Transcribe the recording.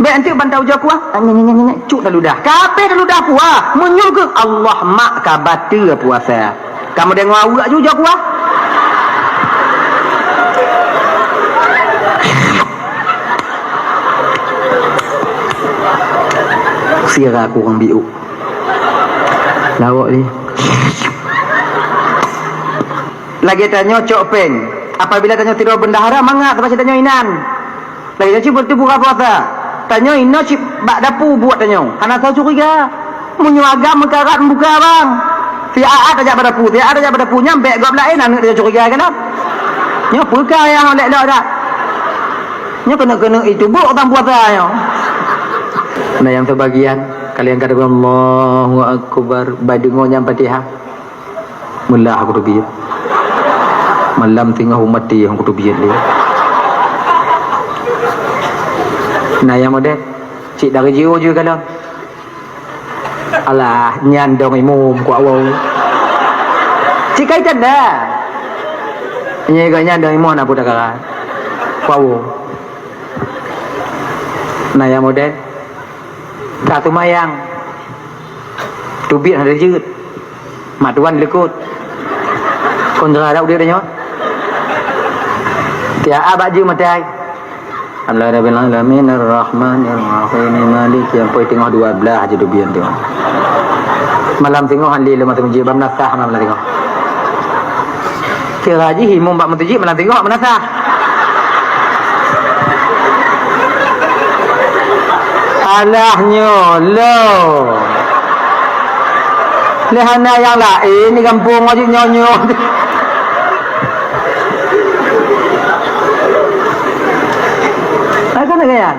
Biar nanti bantau jauh kuah. Cuk dah ludah. Kape dah ludah puah. Menyul ke Allah mak kabata puasa. Kamu dengar awak juga kuah. Sira aku orang biuk. Lawak ni. Lagi tanya cok peng. Apabila tanya tidur benda haram mangat pasal tanya inan. Lagi tanya bertu buka puasa. Tanya ina cip bak dapu buat tanya. Karena tahu curiga. Munyo agam mekarat buka bang. Tiaat aja pada pu, tiaat aja pada pu nyampe gap lain anak dia curiga kan? Nya buka yang lek-lek dak. Nya kena itu buk tang puasa nya. Nah yang terbagian kalian kata Allahu akbar badengo nyam Fatihah. Mullah aku tu biar. Malam tengah mati yang aku tu biar dia. Nah yang model cik dari jiwa juga kalau. Alah nyandong imum ku awau. Cik kaitan dah. Ini gak nyandong imum aku dah kalah. Ku awau. Nah yang model satu mayang tubit ada jeut mak tuan lekut kontra dak dia dah dia abak je matai alhamdulillah alamin arrahmanir rahim malik yang poin tengah 12 je dubian tu malam tengah handil mata menjib menasah malam tengah kira ji himum bak menjib malam tengah menasah alahnya lo lehana yang lain ni kampung wajib nyonyo apa nak gaya